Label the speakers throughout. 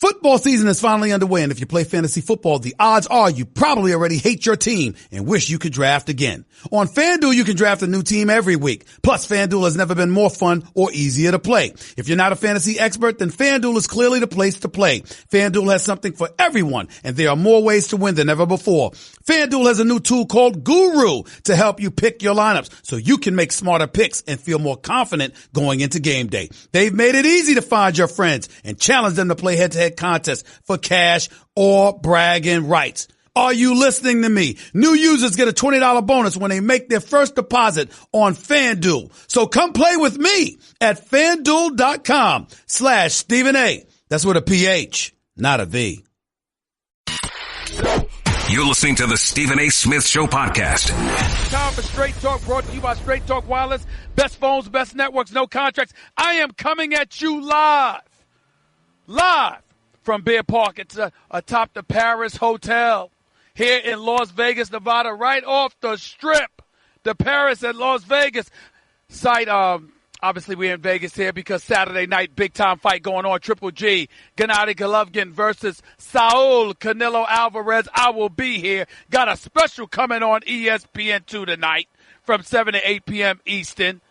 Speaker 1: Football season is finally underway, and if you play fantasy football, the odds are you probably already hate your team and wish you could draft again. On FanDuel, you can draft a new team every week. Plus, FanDuel has never been more fun or easier to play. If you're not a fantasy expert, then FanDuel is clearly the place to play. FanDuel has something for everyone, and there are more ways to win than ever before. FanDuel has a new tool called Guru to help you pick your lineups so you can make smarter picks and feel more confident going into game day. They've made it easy to find your friends and challenge them to play head-to-head contests for cash or bragging rights. Are you listening to me? New users get a $20 bonus when they make their first deposit on FanDuel. So come play with me at FanDuel.com/Stephen A. That's with a PH, not a V.
Speaker 2: You're listening to the Stephen A. Smith Show podcast.
Speaker 3: Time for Straight Talk, brought to you by Straight Talk Wireless. Best phones, best networks, no contracts. I am coming at you live from Bear Park. It's atop the Paris Hotel here in Las Vegas, Nevada, right off the strip. The Paris and Las Vegas site. Obviously, we're in Vegas here because Saturday night, big-time fight going on. Triple G, Gennady Golovkin versus Saul Canelo Alvarez. I will be here. Got a special coming on ESPN2 tonight from 7 to 8 p.m. Eastern.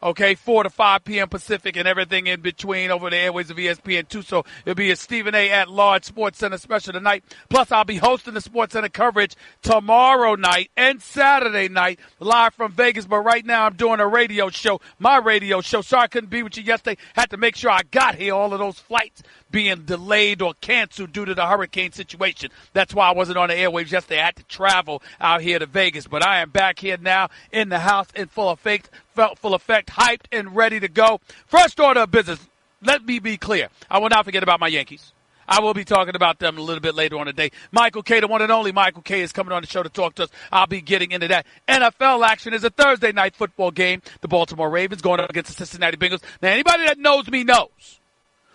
Speaker 3: Okay, 4 to 5 p.m. Pacific and everything in between over the airways of ESPN2. So it'll be a Stephen A. at Large Sports Center special tonight. Plus, I'll be hosting the Sports Center coverage tomorrow night and Saturday night live from Vegas. But right now, I'm doing a radio show, my radio show. Sorry I couldn't be with you yesterday. Had to make sure I got here. All of those flights being delayed or canceled due to the hurricane situation. That's why I wasn't on the airwaves yesterday. I had to travel out here to Vegas. But I am back here now in the house in full effect, hyped and ready to go. First order of business, let me be clear. I will not forget about my Yankees. I will be talking about them a little bit later on today. Michael K., the one and only Michael K., is coming on the show to talk to us. I'll be getting into that. NFL action is a Thursday night football game. The Baltimore Ravens going up against the Cincinnati Bengals. Now, anybody that knows me knows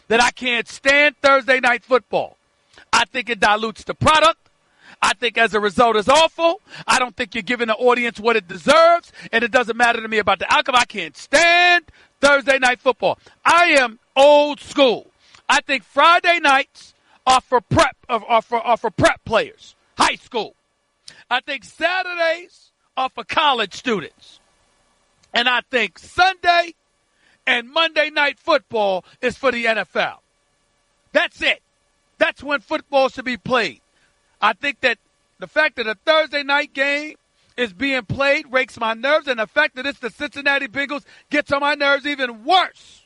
Speaker 3: that I can't stand Thursday night football. I think it dilutes the product. I think as a result it's awful. I don't think you're giving the audience what it deserves, and it doesn't matter to me about the outcome. I can't stand Thursday night football. I am old school. I think Friday nights are for prep players, high school. I think Saturdays are for college students. And I think Sunday and Monday night football is for the NFL. That's it. That's when football should be played. I think that the fact that a Thursday night game is being played rakes my nerves, and the fact that it's the Cincinnati Bengals gets on my nerves even worse.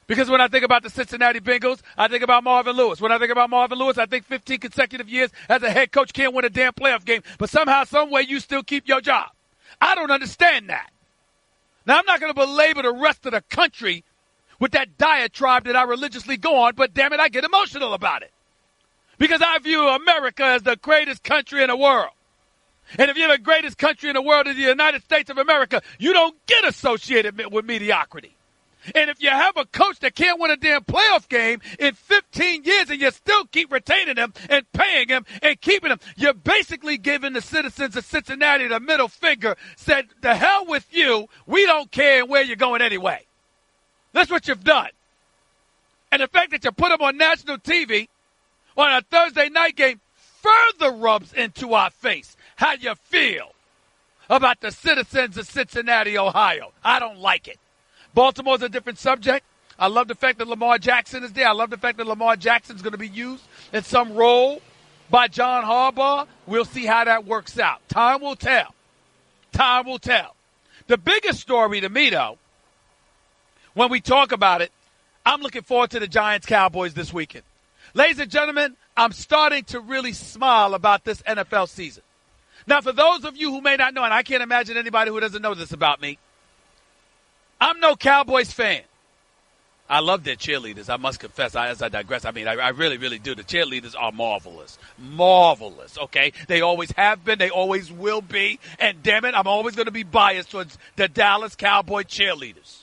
Speaker 3: Because when I think about the Cincinnati Bengals, I think about Marvin Lewis. When I think about Marvin Lewis, I think 15 consecutive years as a head coach can't win a damn playoff game, but somehow, some way, you still keep your job. I don't understand that. Now, I'm not going to belabor the rest of the country with that diatribe that I religiously go on, but damn it, I get emotional about it. Because I view America as the greatest country in the world. And if you're the greatest country in the world in the United States of America, you don't get associated with mediocrity. And if you have a coach that can't win a damn playoff game in 15 years and you still keep retaining him and paying him and keeping him, you're basically giving the citizens of Cincinnati the middle finger, said, the hell with you, we don't care where you're going anyway. That's what you've done. And the fact that you put him on national TV on a Thursday night game further rubs into our face how you feel about the citizens of Cincinnati, Ohio. I don't like it. Baltimore's a different subject. I love the fact that Lamar Jackson is there. I love the fact that Lamar Jackson's going to be used in some role by John Harbaugh. We'll see how that works out. Time will tell. Time will tell. The biggest story to me, though, when we talk about it, I'm looking forward to the Giants-Cowboys this weekend. Ladies and gentlemen, I'm starting to really smile about this NFL season. Now, for those of you who may not know, and I can't imagine anybody who doesn't know this about me, I'm no Cowboys fan. I love their cheerleaders, I must confess. As I digress, I mean, I really, really do. The cheerleaders are marvelous. Marvelous, okay? They always have been. They always will be. And damn it, I'm always going to be biased towards the Dallas Cowboy cheerleaders.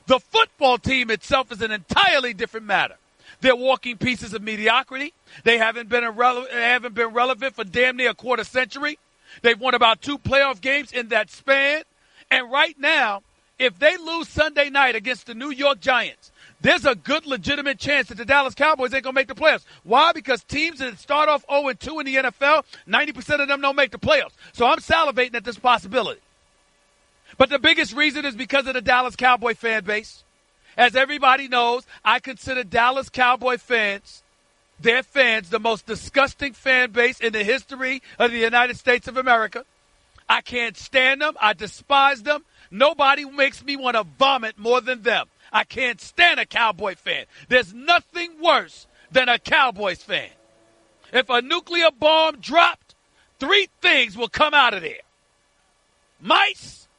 Speaker 3: The football team itself is an entirely different matter. They're walking pieces of mediocrity. They haven't been relevant for damn near a quarter century. They've won about 2 playoff games in that span. And right now, if they lose Sunday night against the New York Giants, there's a good, legitimate chance that the Dallas Cowboys ain't going to make the playoffs. Why? Because teams that start off 0-2 in the NFL, 90% of them don't make the playoffs. So I'm salivating at this possibility. But the biggest reason is because of the Dallas Cowboy fan base. As everybody knows, I consider Dallas Cowboy fans, their fans, the most disgusting fan base in the history of the United States of America. I can't stand them. I despise them. Nobody makes me want to vomit more than them. I can't stand a Cowboy fan. There's nothing worse than a Cowboys fan. If a nuclear bomb dropped, 3 things will come out of there. Mice,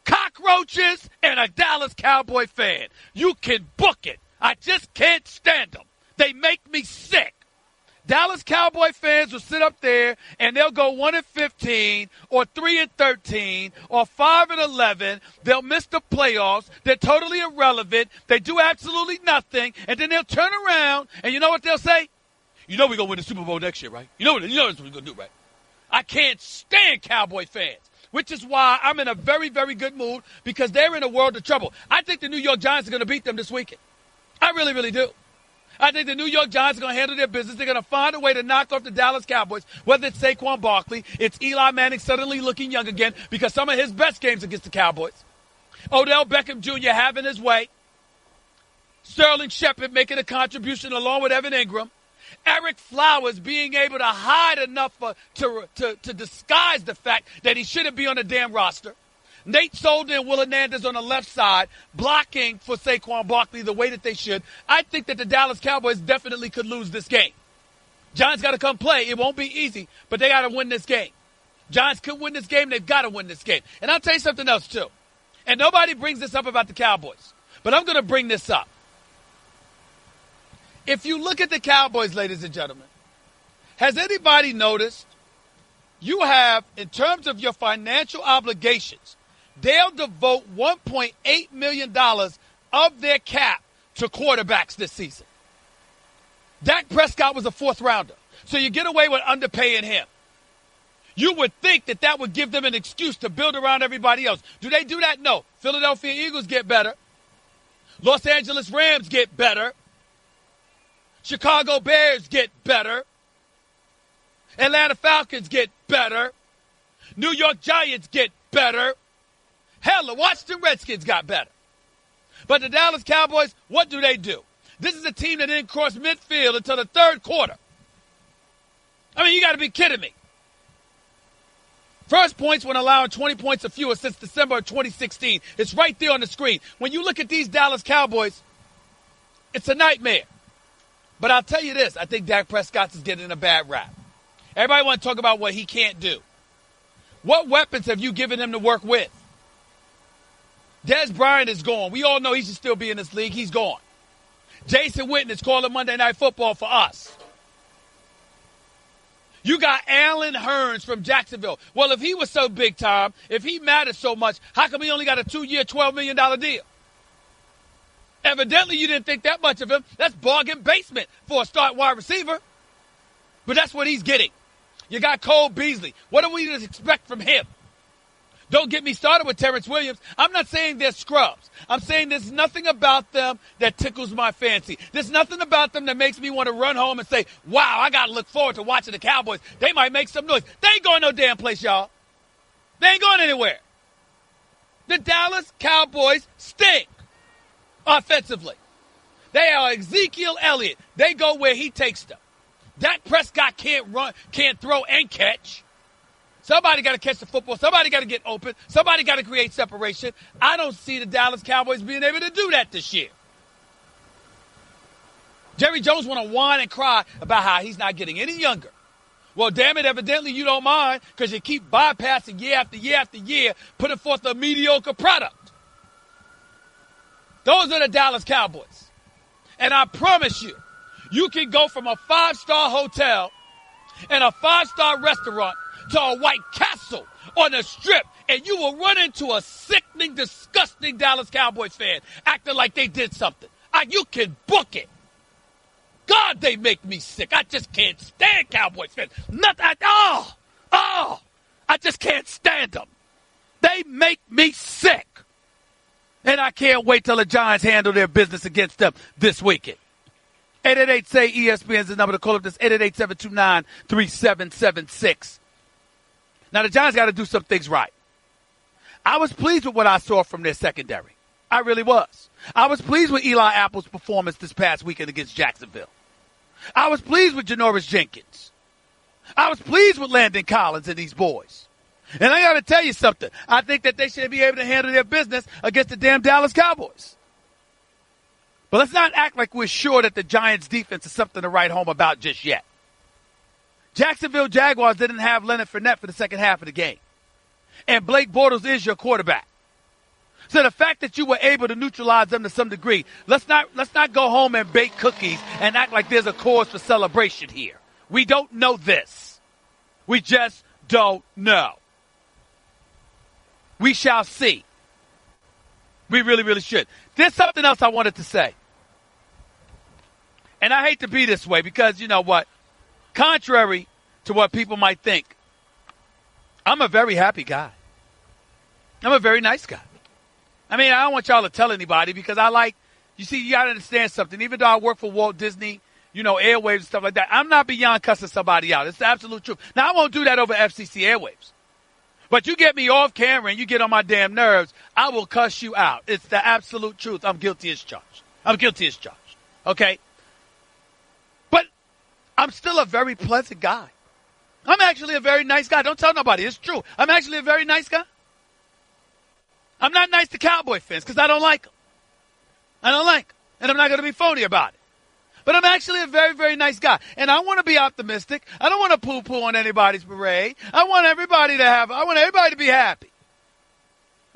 Speaker 3: cockroaches, and a Dallas Cowboy fan. You can book it. I just can't stand them. They make me sick. Dallas Cowboy fans will sit up there and they'll go 1-15 or 3-13 or 5-11. They'll miss the playoffs. They're totally irrelevant. They do absolutely nothing. And then they'll turn around and you know what they'll say? You know we're going to win the Super Bowl next year, right? You know what we're going to do, right? I can't stand Cowboy fans, which is why I'm in a very, very good mood because they're in a world of trouble. I think the New York Giants are going to beat them this weekend. I really, really do. I think the New York Giants are going to handle their business. They're going to find a way to knock off the Dallas Cowboys, whether it's Saquon Barkley, it's Eli Manning suddenly looking young again because some of his best games against the Cowboys. Odell Beckham Jr. having his way. Sterling Shepard making a contribution along with Evan Ingram. Eric Flowers being able to hide enough to disguise the fact that he shouldn't be on the damn roster. Nate Solder and Will Hernandez on the left side blocking for Saquon Barkley the way that they should. I think that the Dallas Cowboys definitely could lose this game. Giants got to come play. It won't be easy, but they got to win this game. Giants could win this game. They've got to win this game. And I'll tell you something else, too. And nobody brings this up about the Cowboys, but I'm going to bring this up. If you look at the Cowboys, ladies and gentlemen, has anybody noticed you have, in terms of your financial obligations, they'll devote $1.8 million of their cap to quarterbacks this season. Dak Prescott was a 4th rounder, so you get away with underpaying him. You would think that that would give them an excuse to build around everybody else. Do they do that? No. Philadelphia Eagles get better. Los Angeles Rams get better. Chicago Bears get better. Atlanta Falcons get better. New York Giants get better. Hell, the Washington Redskins got better. But the Dallas Cowboys, what do? This is a team that didn't cross midfield until the 3rd quarter. I mean, you got to be kidding me. First points when allowing 20 points or fewer since December of 2016. It's right there on the screen. When you look at these Dallas Cowboys, it's a nightmare. But I'll tell you this, I think Dak Prescott is getting a bad rap. Everybody want to talk about what he can't do. What weapons have you given him to work with? Des Bryant is gone. We all know he should still be in this league. He's gone. Jason Witten is calling Monday Night Football for us. You got Alan Hearns from Jacksonville. Well, if he was so big time, if he mattered so much, how come he only got a 2-year, $12 million deal? Evidently, you didn't think that much of him. That's bargain basement for a start wide receiver. But that's what he's getting. You got Cole Beasley. What do we expect from him? Don't get me started with Terrence Williams. I'm not saying they're scrubs. I'm saying there's nothing about them that tickles my fancy. There's nothing about them that makes me want to run home and say, wow, I got to look forward to watching the Cowboys. They might make some noise. They ain't going no damn place, y'all. They ain't going anywhere. The Dallas Cowboys stink offensively. They are Ezekiel Elliott. They go where he takes them. Dak Prescott can't run, can't throw and catch. Somebody got to catch the football. Somebody got to get open. Somebody got to create separation. I don't see the Dallas Cowboys being able to do that this year. Jerry Jones want to whine and cry about how he's not getting any younger. Well, damn it, evidently you don't mind because you keep bypassing year after year after year, putting forth a mediocre product. Those are the Dallas Cowboys. And I promise you, you can go from a 5-star hotel and a 5-star restaurant to a White Castle on the Strip, and you will run into a sickening, disgusting Dallas Cowboys fan acting like they did something. You can book it. God, they make me sick. I just can't stand Cowboys fans. I just can't stand them. They make me sick. And I can't wait till the Giants handle their business against them this weekend. 888-SAY-ESPN is the number to call up. This 888-729-3776. Now, the Giants got to do some things right. I was pleased with what I saw from their secondary. I really was. I was pleased with Eli Apple's performance this past weekend against Jacksonville. I was pleased with Janoris Jenkins. I was pleased with Landon Collins and these boys. And I got to tell you something. I think that they should be able to handle their business against the damn Dallas Cowboys. But let's not act like we're sure that the Giants' defense is something to write home about just yet. Jacksonville Jaguars didn't have Leonard Fournette for the second half of the game. And Blake Bortles is your quarterback. So the fact that you were able to neutralize them to some degree, let's not go home and bake cookies and act like there's a cause for celebration here. We don't know this. We just don't know. We shall see. We really, really should. There's something else I wanted to say. And I hate to be this way because, you know what? Contrary to what people might think, I'm a very happy guy. I'm a very nice guy. I mean, I don't want y'all to tell anybody because you got to understand something. Even though I work for Walt Disney, airwaves and stuff like that, I'm not beyond cussing somebody out. It's the absolute truth. Now, I won't do that over FCC airwaves. But you get me off camera and you get on my damn nerves, I will cuss you out. It's the absolute truth. I'm guilty as charged. Okay? But I'm still a very pleasant guy. I'm actually a very nice guy. Don't tell nobody. It's true. I'm actually a very nice guy. I'm not nice to Cowboy fans because I don't like them. And I'm not going to be phony about it. But I'm actually a very, very nice guy. And I want to be optimistic. I don't want to poo-poo on anybody's parade. I want everybody to be happy.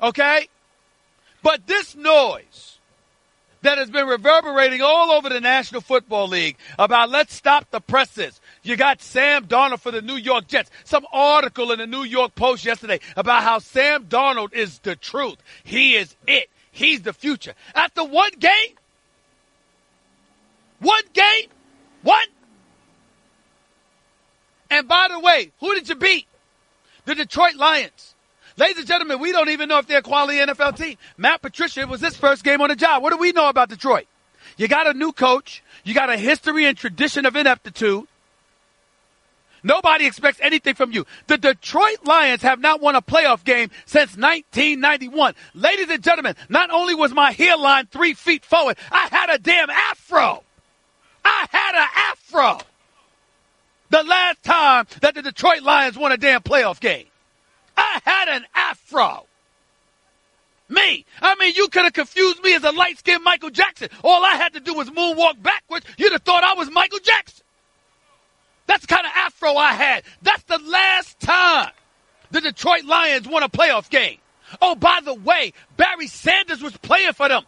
Speaker 3: Okay? But this noise that has been reverberating all over the National Football League about let's stop the presses. You got Sam Darnold for the New York Jets. Some article in the New York Post yesterday about how Sam Darnold is the truth. He is it. He's the future. After one game? One? And by the way, who did you beat? The Detroit Lions. Ladies and gentlemen, we don't even know if they're a quality NFL team. Matt Patricia, it was his first game on the job. What do we know about Detroit? You got a new coach. You got a history and tradition of ineptitude. Nobody expects anything from you. The Detroit Lions have not won a playoff game since 1991. Ladies and gentlemen, not only was my hairline 3 feet forward, I had a damn afro. The last time that the Detroit Lions won a damn playoff game. I had an afro. You could have confused me as a light-skinned Michael Jackson. All I had to do was moonwalk backwards. You'd have thought I was Michael Jackson. That's the kind of afro I had. That's the last time the Detroit Lions won a playoff game. Oh, by the way, Barry Sanders was playing for them.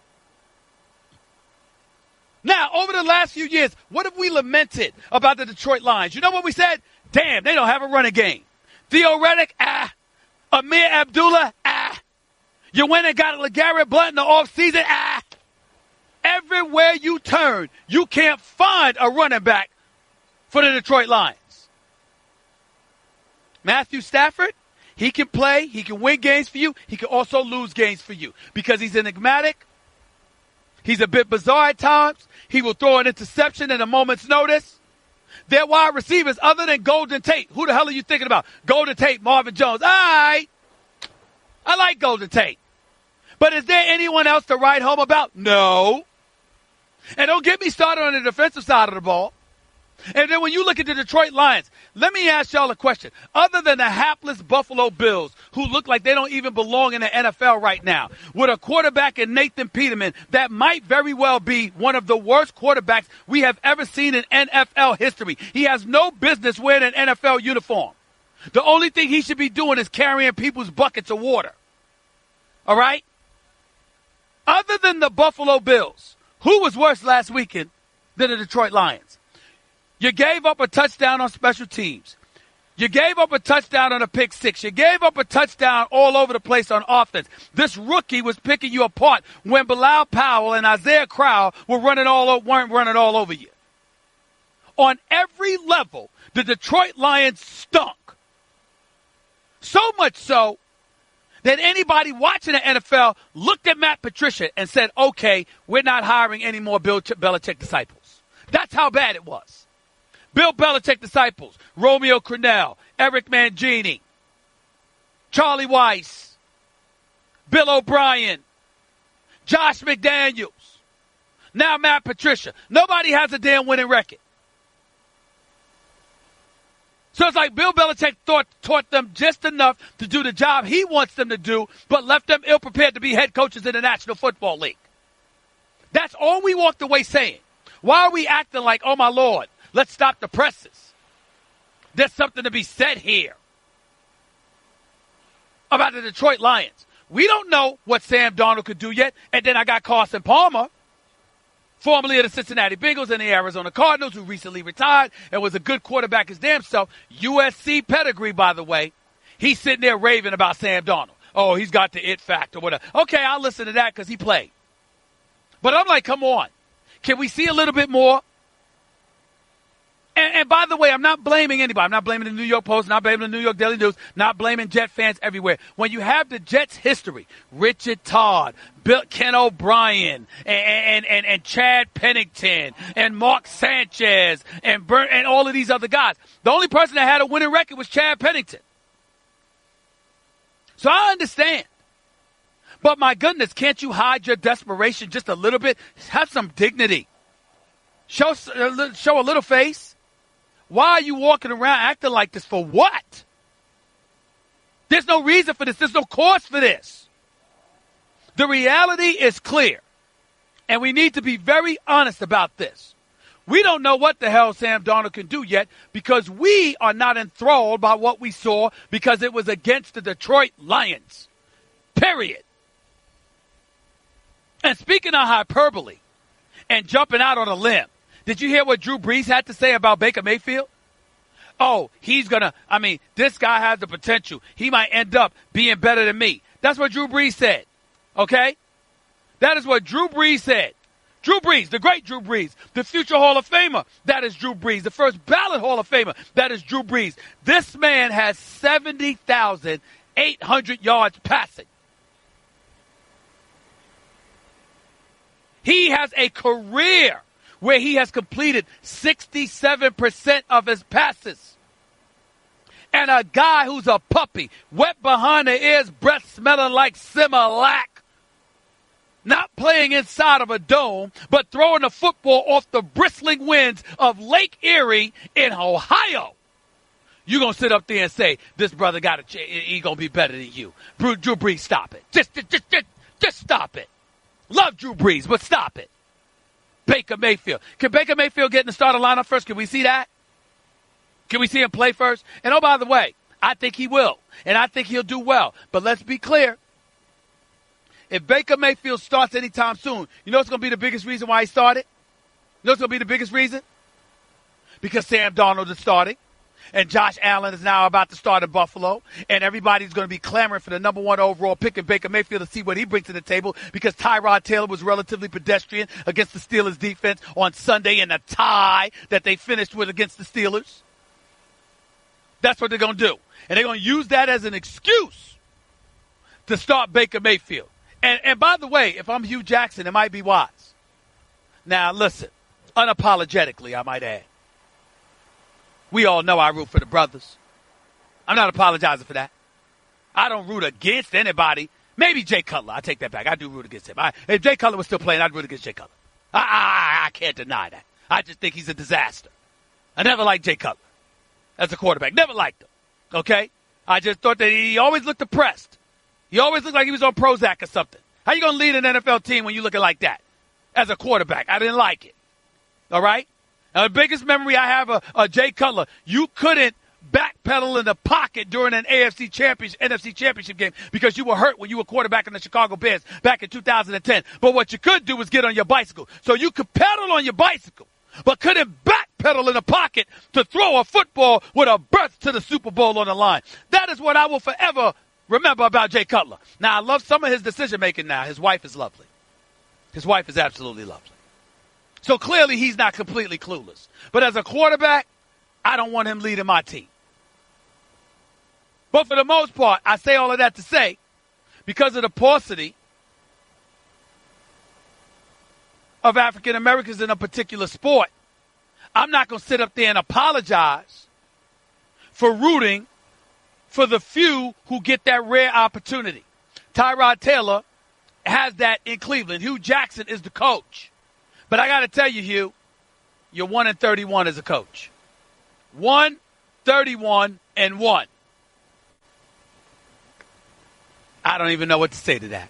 Speaker 3: Now, over the last few years, what have we lamented about the Detroit Lions? You know what we said? Damn, they don't have a running game. Theo Reddick, Amir Abdullah, You went and got LeGarrette Blount in the offseason, Everywhere you turn, you can't find a running back for the Detroit Lions. Matthew Stafford, he can play, he can win games for you, he can also lose games for you because he's enigmatic. He's a bit bizarre at times. He will throw an interception at a moment's notice. Their wide receivers, other than Golden Tate, who the hell are you thinking about? Golden Tate, Marvin Jones. I like Golden Tate. But is there anyone else to write home about? No. And don't get me started on the defensive side of the ball. And then when you look at the Detroit Lions, let me ask y'all a question. Other than the hapless Buffalo Bills, who look like they don't even belong in the NFL right now, with a quarterback in Nathan Peterman that might very well be one of the worst quarterbacks we have ever seen in NFL history. He has no business wearing an NFL uniform. The only thing he should be doing is carrying people's buckets of water. All right? Other than the Buffalo Bills, who was worse last weekend than the Detroit Lions? You gave up a touchdown on special teams. You gave up a touchdown on a pick six. You gave up a touchdown all over the place on offense. This rookie was picking you apart when Bilal Powell and Isaiah Crowell weren't running all over you. On every level, the Detroit Lions stunk. So much so that anybody watching the NFL looked at Matt Patricia and said, okay, we're not hiring any more Bill Belichick disciples. That's how bad it was. Bill Belichick disciples, Romeo Crennel, Eric Mangini, Charlie Weiss, Bill O'Brien, Josh McDaniels, now Matt Patricia. Nobody has a damn winning record. So it's like Bill Belichick taught them just enough to do the job he wants them to do, but left them ill-prepared to be head coaches in the National Football League. That's all we walked away saying. Why are we acting like, oh, my Lord, let's stop the presses? There's something to be said here about the Detroit Lions. We don't know what Sam Darnold could do yet. And then I got Carson Palmer, formerly of the Cincinnati Bengals and the Arizona Cardinals, who recently retired and was a good quarterback his damn self. USC pedigree, by the way. He's sitting there raving about Sam Darnold. Oh, he's got the it factor, whatever. Okay, I'll listen to that because he played. But I'm like, come on. Can we see a little bit more? And by the way, I'm not blaming anybody. I'm not blaming the New York Post, not blaming the New York Daily News, not blaming Jet fans everywhere. When you have the Jets' history, Richard Todd, Ken O'Brien, and Chad Pennington, and Mark Sanchez, and all of these other guys, the only person that had a winning record was Chad Pennington. So I understand. But my goodness, can't you hide your desperation just a little bit? Have some dignity. Show a little face. Why are you walking around acting like this? For what? There's no reason for this. There's no cause for this. The reality is clear. And we need to be very honest about this. We don't know what the hell Sam Darnold can do yet because we are not enthralled by what we saw because it was against the Detroit Lions. Period. And speaking of hyperbole and jumping out on a limb, did you hear what Drew Brees had to say about Baker Mayfield? Oh, this guy has the potential. He might end up being better than me. That's what Drew Brees said. Okay? That is what Drew Brees said. Drew Brees, the great Drew Brees, the future Hall of Famer, that is Drew Brees. The first ballot Hall of Famer, that is Drew Brees. This man has 70,800 yards passing. He has a career where he has completed 67% of his passes. And a guy who's a puppy, wet behind the ears, breath smelling like Similac, not playing inside of a dome, but throwing the football off the bristling winds of Lake Erie in Ohio. You're going to sit up there and say, this brother got a chance, he's going to be better than you. Drew Brees, stop it. Just stop it. Love Drew Brees, but stop it. Baker Mayfield. Can Baker Mayfield get in the starting lineup first? Can we see that? Can we see him play first? And oh, by the way, I think he will. And I think he'll do well. But let's be clear. If Baker Mayfield starts anytime soon, you know what's going to be the biggest reason why he started? You know what's going to be the biggest reason? Because Sam Darnold is starting. And Josh Allen is now about to start in Buffalo. And everybody's going to be clamoring for the number 1 overall pick in Baker Mayfield to see what he brings to the table because Tyrod Taylor was relatively pedestrian against the Steelers defense on Sunday in a tie that they finished with against the Steelers. That's what they're going to do. And they're going to use that as an excuse to start Baker Mayfield. And by the way, if I'm Hugh Jackson, it might be wise. Now, listen, unapologetically, I might add. We all know I root for the brothers. I'm not apologizing for that. I don't root against anybody. Maybe Jay Cutler. I take that back. I do root against him. If Jay Cutler was still playing, I'd root against Jay Cutler. I can't deny that. I just think he's a disaster. I never liked Jay Cutler as a quarterback. Never liked him. Okay? I just thought that he always looked depressed. He always looked like he was on Prozac or something. How you going to lead an NFL team when you're looking like that as a quarterback? I didn't like it. All right? Now, the biggest memory I have of Jay Cutler, you couldn't backpedal in the pocket during an NFC championship game because you were hurt when you were quarterback in the Chicago Bears back in 2010. But what you could do was get on your bicycle. So you could pedal on your bicycle, but couldn't backpedal in the pocket to throw a football with a berth to the Super Bowl on the line. That is what I will forever remember about Jay Cutler. Now, I love some of his decision-making now. His wife is lovely. His wife is absolutely lovely. So clearly he's not completely clueless. But as a quarterback, I don't want him leading my team. But for the most part, I say all of that to say because of the paucity of African Americans in a particular sport, I'm not going to sit up there and apologize for rooting for the few who get that rare opportunity. Tyrod Taylor has that in Cleveland. Hugh Jackson is the coach. But I got to tell you, Hugh, you're 1-31 as a coach. 1-31-1. I don't even know what to say to that.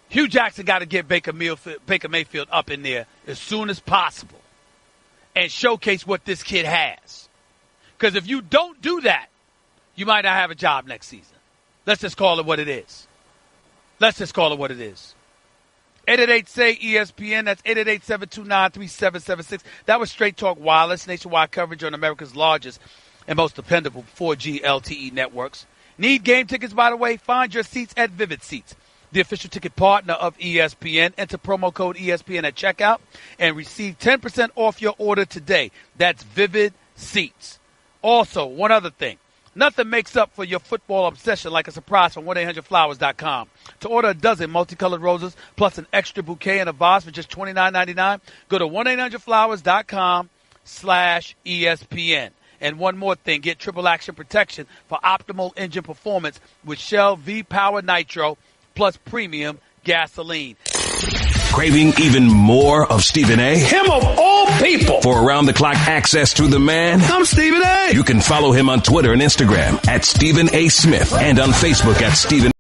Speaker 3: Hugh Jackson got to get Baker Mayfield up in there as soon as possible and showcase what this kid has. Because if you don't do that, you might not have a job next season. Let's just call it what it is. 888-SAY-ESPN. That's 888-729-3776. That was Straight Talk Wireless, nationwide coverage on America's largest and most dependable 4G LTE networks. Need game tickets, by the way? Find your seats at Vivid Seats, the official ticket partner of ESPN. Enter promo code ESPN at checkout and receive 10% off your order today. That's Vivid Seats. Also, one other thing. Nothing makes up for your football obsession like a surprise from 1-800-Flowers.com. To order a dozen multicolored roses plus an extra bouquet and a vase for just $29.99, go to 1-800-Flowers.com/ESPN. And one more thing, get triple action protection for optimal engine performance with Shell V-Power Nitro plus premium gasoline.
Speaker 2: Craving even more of Stephen A?
Speaker 1: Him of all people.
Speaker 2: For around-the-clock access to the man?
Speaker 1: I'm Stephen A.
Speaker 2: You can follow him on Twitter and Instagram at Stephen A. Smith and on Facebook at Stephen